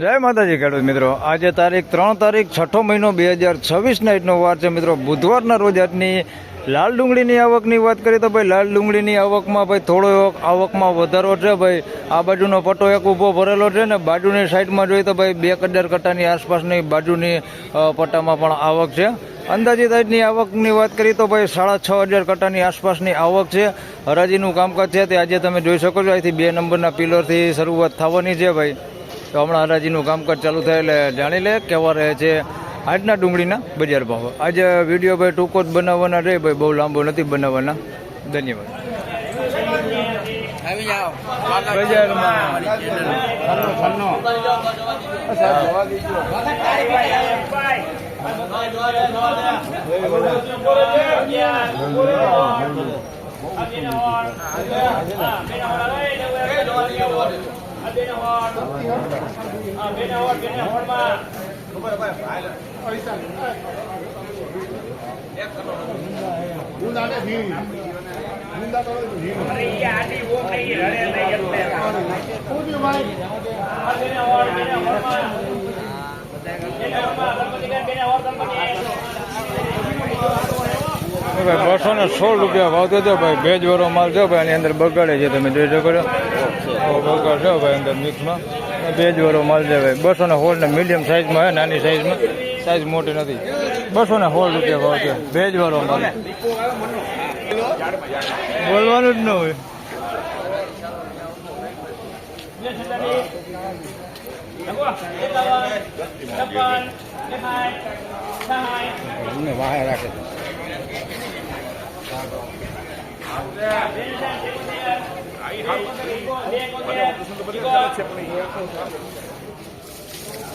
જય માતાજી ખેડૂત મિત્રો, આજે તારીખ 3 છઠ્ઠો મહિનો 2026 નાઇટનો વાર છે મિત્રો. બુધવારના રોજ આજની લાલ ડુંગળીની આવકની વાત કરીએ તો ભાઈ લાલ ડુંગળીની આવકમાં ભાઈ થોડો આવકમાં વધારો છે. ભાઈ આ બાજુનો પટ્ટો એક ઊભો ભરેલો છે ને બાજુની સાઈડમાં જોઈએ તો ભાઈ 2000 કટ્ટાની આસપાસની બાજુની પટ્ટામાં પણ આવક છે. અંદાજિત આજની આવકની વાત કરીએ તો ભાઈ 6500 કટ્ટાની આસપાસની આવક છે. હરાજીનું કામકાજ છે તે આજે તમે જોઈ શકો છો. અહીંથી 2 નંબરના પિલરથી શરૂઆત થવાની છે ભાઈ. તો હમણાં હરાજીનું કામકાજ ચાલુ થાય એટલે જાણી લે કેવા રહે છે આજના ડુંગળીના બજાર ભાવ. આજે વિડીયો ભાઈ ટૂંકો જ બનાવવાના રહે ભાઈ, બહુ લાંબો નથી બનાવવાના. ધન્યવાદ. ₹216 ભાવ તો ભાઈ ભેજવાળો માલ છે ભાઈ. એની અંદર બગાડે છે, તમે જોઈ શકો છો. બગાડ છે ભાઈ અંદર મિક્સમાં. ભેજવાળો માલ છે ભાઈ. 216 ને મીડિયમ સાઈઝમાં હોય, નાની સાઈઝમાં. સાઈઝ મોટી નથી. ₹216 ભાવ છે ભેજવાળો માલ. બોલવાનું જ ન હોય. વાહે રાખે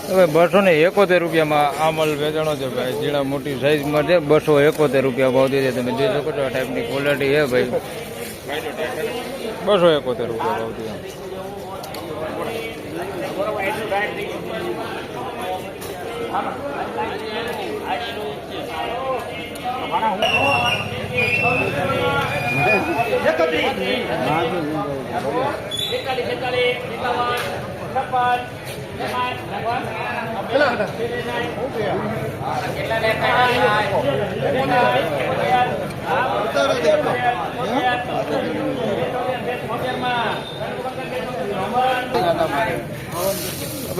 હવે ₹271 આ માલ વેચાણો છે ભાઈ. ઝીણા મોટી સાઈઝમાં છે. ₹271 ભાવ દે છે, તમે જોઈ શકો છો. આ ટાઈપની ક્વોલિટી છે ભાઈ. ₹271 ભાવ દે.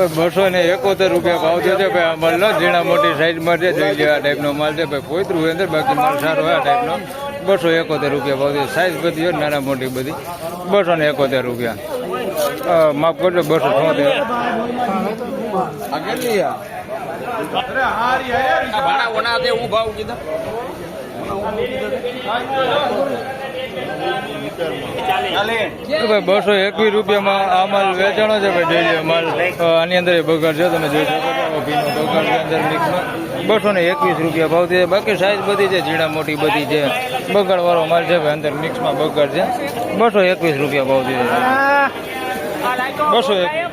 ₹271 ભાવ છે ભાઈ. આ માલ ઝીણા મોટી સાઈઝમાં છે. જોઈ લે, આ ટાઈપનો માલ છે ભાઈ. પોતરું અંદર, બાકી માલ સારો હોય આ ટાઈપનો. ₹271 ભાવ છે. સાઈઝ બધી હોય નાના મોટી બધી. ₹271 માફ કરજો. 276 ₹221 આ માલ વેચાણો છે ભાઈ. જોઈ લે માલ. આની અંદર બગાડ છે, તમે જોઈ શકો છો. ભીનો બગાડ છે અંદર મિક્સમાં. ₹221 ભાવ છે. બાકી સાઈઝ બધી છે, ઝીણા મોટી બધી છે. બગાડ વાળો માલ છે ભાઈ. અંદર મિક્સમાં બગાડ છે. ₹221 ભાવ છે. 201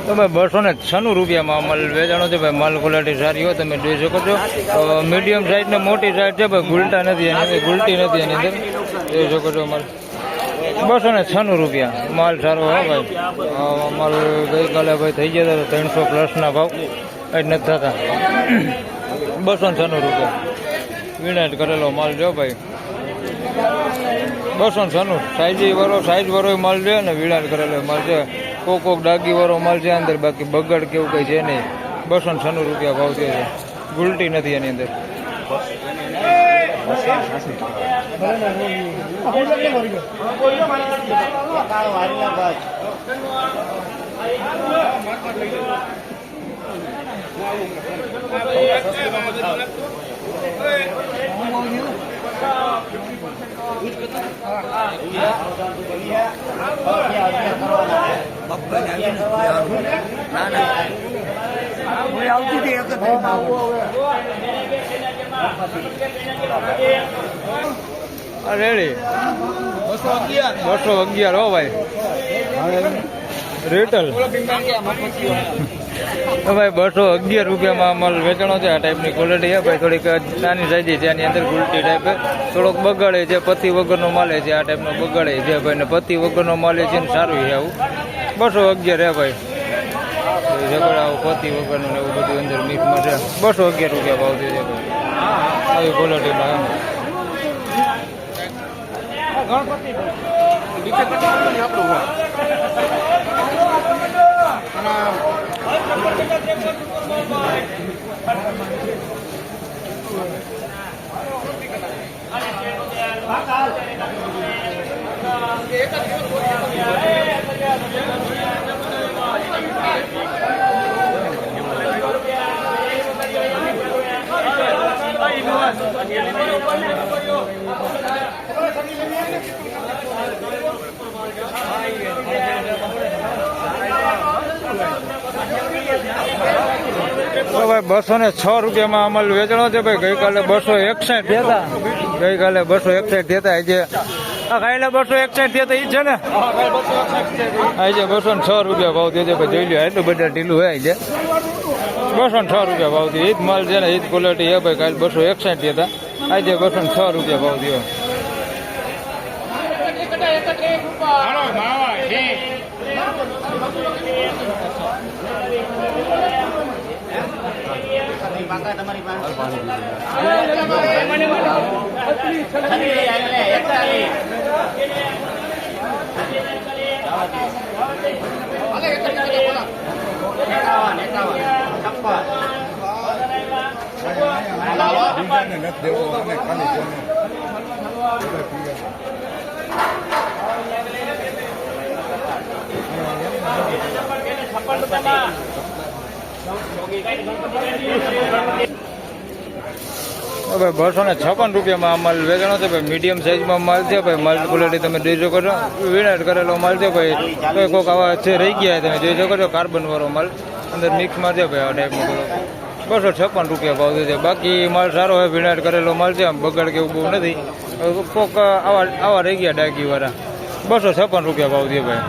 તમે ₹296 માલ વેચાણો છે ભાઈ. માલ ક્વોલિટી સારી હોય, તમે જોઈ શકો છો. મીડિયમ સાઈઝ ને મોટી સાઈઝ છે ભાઈ. ગુલટા નથી એની અંદર, ગુલટી નથી એની અંદર. જોઈ શકો છો માલ. ₹296 માલ સારો હોય ભાઈ. માલ ગઈકાલે ભાઈ થઈ ગયા હતા 300+ ના ભાવ. જ નથી થતા. ₹296 વિનાટ કરેલો માલ જો ભાઈ. 296 સાઈઝ વાળો માલ છે ને વિનાટ કરેલો માલ છે. કોક ડાગી વાળો માલ છે અંદર, બાકી બગડ કેવું કઈ છે નહીં. ₹296 ભાવ છે. ગુલટી નથી એની અંદર. રેડી 211 હો ભાઈ રિટેલ ભાઈ 211 રૂપિયામાં માલ વેચાણો છે. આ ટાઈપની ક્વોલિટી છે ભાઈ, થોડીક નાની સાઈઝ છે, આની અંદર ગુલટી ટાઈપ થોડોક બગાડે છે, પતિ વગરનો માલ છે, આ ટાઈપનો બગાડે છે ભાઈ, ને પતિ વગરનો માલ છે ને સારું છે આવું. 211 હે ભાઈ, ઝઘડા આવું પતિ વગરનું ને એવું બધું અંદર મિક્સમાં છે. 211 રૂપિયા ભાવ છે ભાઈ આવી ક્વોલિટીમાં. ભાઈ 206 રૂપિયામાં અમલ વેચણો છે ભાઈ. ગઈકાલે 261 થયા હતા, ગઈકાલે 261 થયા હતા. આજે કાલે 261 થયા હતા, ઈ છે ને આજે 206 રૂપિયા ભાવ થયો છે ભાઈ. જોઈ લો એટલું બધા ઢીલું હોય છે. 206 રૂપિયા ભાવ થયો. ઈદ માલ છે ને, ઈદ ક્વોલિટી છે ભાઈ. કાલે 261 થયા હતા, આજે 206 રૂપિયા ભાવ થયો. ભાઈ 256 રૂપિયામાં માલ વેચાણો છે ભાઈ. મીડિયમ સાઇઝમાં માલ છે ભાઈ. માલ ક્વોલિટી તમે જોઈ શકો છો, વિનાટ કરેલો માલ છે ભાઈ. તો કોઈક આવા છે રહી ગયા તમે જોઈ શકો છો, કાર્બન વાળો માલ અંદર મિક્સમાં છે ભાઈ. આ ટાઈપનો 256 રૂપિયા ભાવ છે. બાકી માલ સારો હોય, વિનાટ કરેલો માલ છે, આમ બગાડ કે એવું બહુ નથી. કોઈક આવા રહી ગયા ડાકી વાળા. 256 રૂપિયા ભાવ છે ભાઈ.